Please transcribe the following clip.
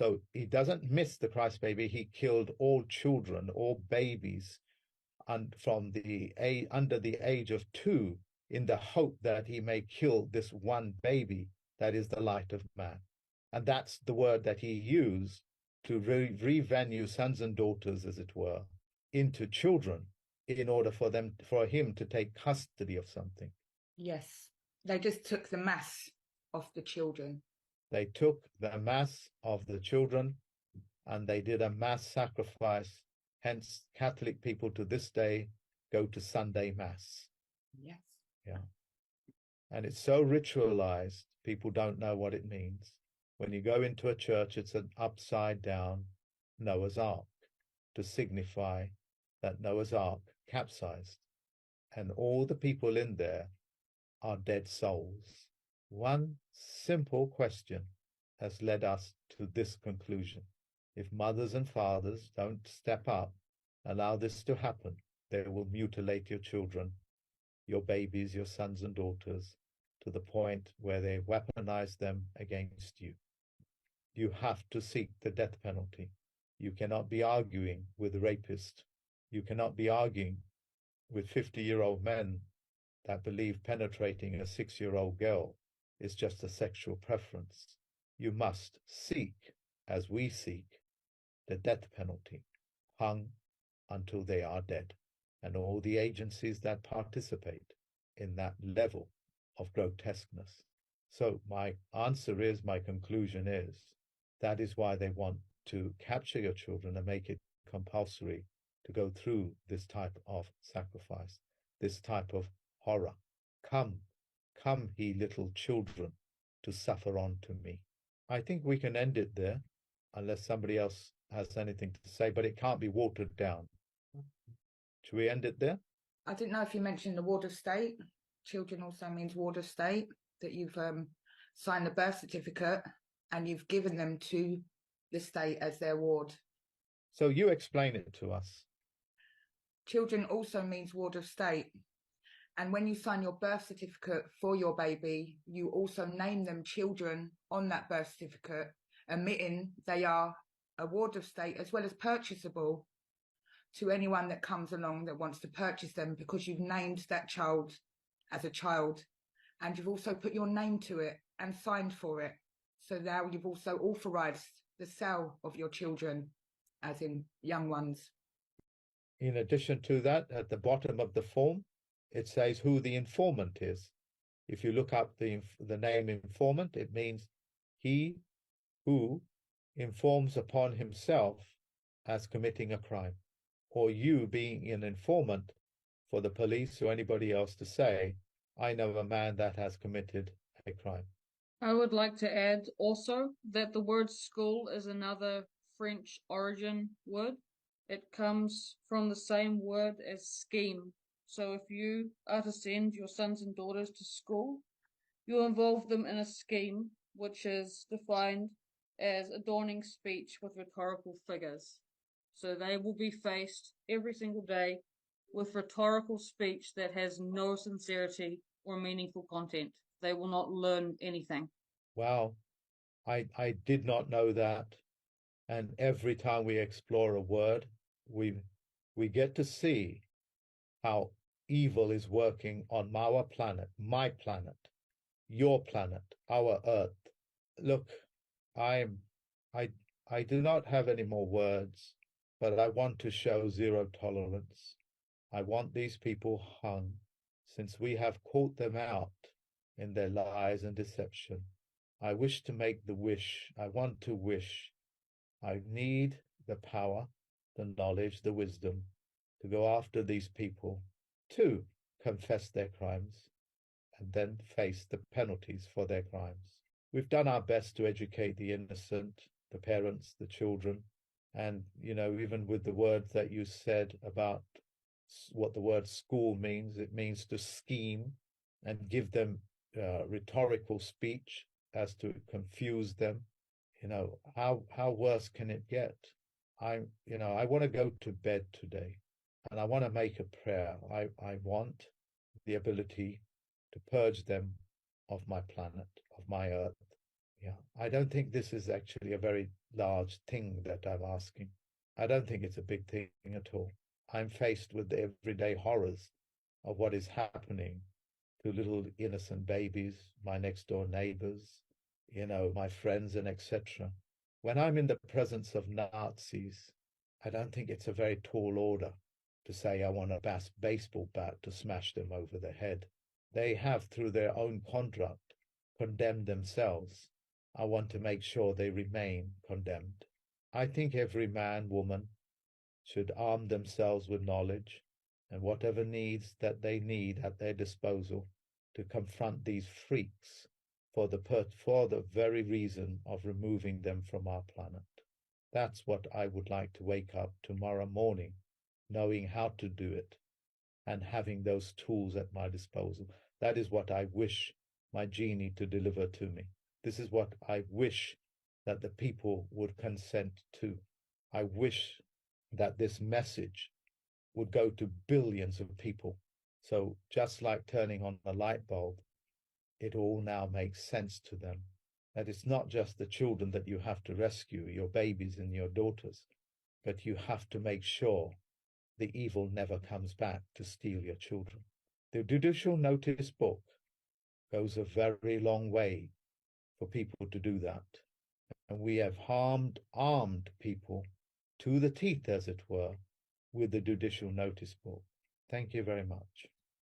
So he doesn't miss the Christ baby. He killed all children, all babies, and from the under the age of 2, in the hope that he may kill this one baby that is the light of man. And that's the word that he used to revenue sons and daughters, as it were, into children in order for him to take custody of something. Yes, they just took the mass of the children. They took the mass of the children and they did a mass sacrifice. Hence, Catholic people to this day go to Sunday Mass. Yes. Yeah. And it's so ritualized, people don't know what it means. When you go into a church, it's an upside down Noah's Ark to signify that Noah's Ark capsized. And all the people in there are dead souls. One simple question has led us to this conclusion. If mothers and fathers don't step up, allow this to happen, they will mutilate your children, your babies, your sons and daughters, to the point where they weaponize them against you. You have to seek the death penalty. You cannot be arguing with rapists. You cannot be arguing with 50-year-old men that believe penetrating a 6-year-old girl is just a sexual preference. You must seek, as we seek, the death penalty, hung until they are dead. And all the agencies that participate in that level of grotesqueness. So my answer is, my conclusion is, that is why they want to capture your children and make it compulsory to go through this type of sacrifice, this type of horror. Come, come, ye little children, to suffer unto me. I think we can end it there, unless somebody else has anything to say, but it can't be watered down. Should we end it there? I didn't know if you mentioned the ward of state. Children also means ward of state, that you've signed the birth certificate and you've given them to the state as their ward. So you explain it to us. Children also means ward of state. And when you sign your birth certificate for your baby, you also name them children on that birth certificate, admitting they are a ward of state as well as purchasable to anyone that comes along that wants to purchase them, because you've named that child as a child and you've also put your name to it and signed for it. So now you've also authorized the sale of your children, as in young ones. In addition to that, at the bottom of the form, it says who the informant is. If you look up the name informant, it means he who informs upon himself as committing a crime, or you being an informant for the police or anybody else to say, I know a man that has committed a crime. I would like to add also that the word school is another French origin word. It comes from the same word as scheme. So if you are to send your sons and daughters to school, you involve them in a scheme which is defined as adorning speech with rhetorical figures. So they will be faced every single day with rhetorical speech that has no sincerity or meaningful content. They will not learn anything. Wow, I did not know that. And every time we explore a word, we get to see how evil is working on our planet, my planet, your planet, our Earth. Look, I do not have any more words, but I want to show zero tolerance. I want these people hung, since we have caught them out in their lies and deception. I wish to make the wish. I want to wish. I need the power, the knowledge, the wisdom to go after these people, to confess their crimes and then face the penalties for their crimes. We've done our best to educate the innocent, the parents, the children, and, you know, even with the words that you said about what the word school means, it means to scheme and give them rhetorical speech as to confuse them. You know, how worse can it get? I want to go to bed today and I want to make a prayer. I want the ability to purge them of my planet, of my Earth. Yeah, I don't think this is actually a very large thing that I'm asking. I don't think it's a big thing at all. I'm faced with the everyday horrors of what is happening to little innocent babies, my next door neighbors, my friends, and etc. When I'm in the presence of Nazis, I don't think it's a very tall order to say I want a baseball bat to smash them over the head. They have, through their own conduct, condemned themselves. I want to make sure they remain condemned. I think every man, woman should arm themselves with knowledge and whatever needs that they need at their disposal to confront these freaks for the very reason of removing them from our planet. That's what I would like to wake up tomorrow morning, knowing how to do it and having those tools at my disposal. That is what I wish my genie to deliver to me. This is what I wish that the people would consent to. I wish that this message would go to billions of people. So just like turning on a light bulb, it all now makes sense to them. That it's not just the children that you have to rescue, your babies and your daughters, but you have to make sure the evil never comes back to steal your children. The judicial notice book goes a very long way for people to do that. And we have armed people to the teeth, as it were, with the judicial notice book. Thank you very much.